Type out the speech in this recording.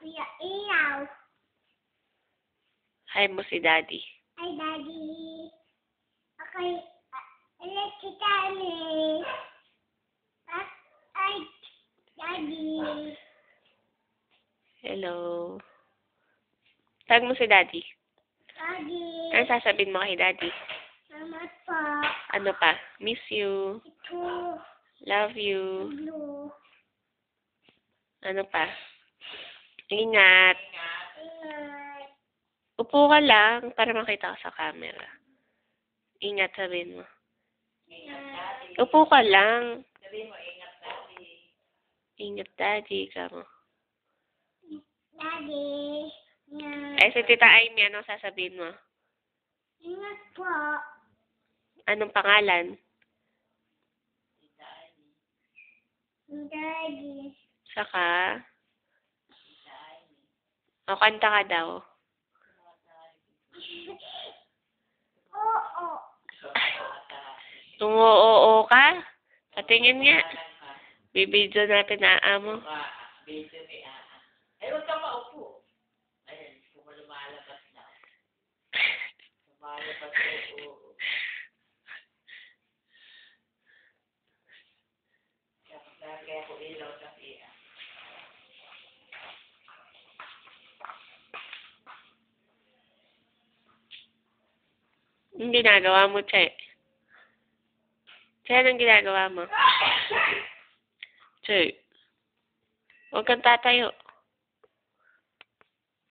Kuya Ilaw. Hi mo si Daddy. Hi, Daddy. Okay. Let's kita ni. Hi, Daddy. Hello. Tag mo si Daddy. Daddy. Ano sasabihin mo kay Daddy? Salamat po. Ano pa? Miss you. Ito. Love you. Blue. Ano pa? Ingat. Ingat. Upo ka lang para makita ka sa camera. Ingat, sabihin mo. Ingat. Upo ka lang. Sabihin mo, ingat, Daddy. Ingat, Daddy. Kamo. Daddy. Ingat. Ay, si Tita Amy, ano sasabihin mo? Ingat po. Anong pangalan? Daddy. Saka? O, kanta ka daw. Oo. Oo ka? Patingin nga. Bibidyo natin na amo. Ay, huwag kang maupo. Ayan, kung lumalabas na. Lumalabas na, oo. Kaya ako ilaw sa siya. Yung ginagawa mo, Che. Che, anong ginagawa mo? Che. Huwag kang tatayo.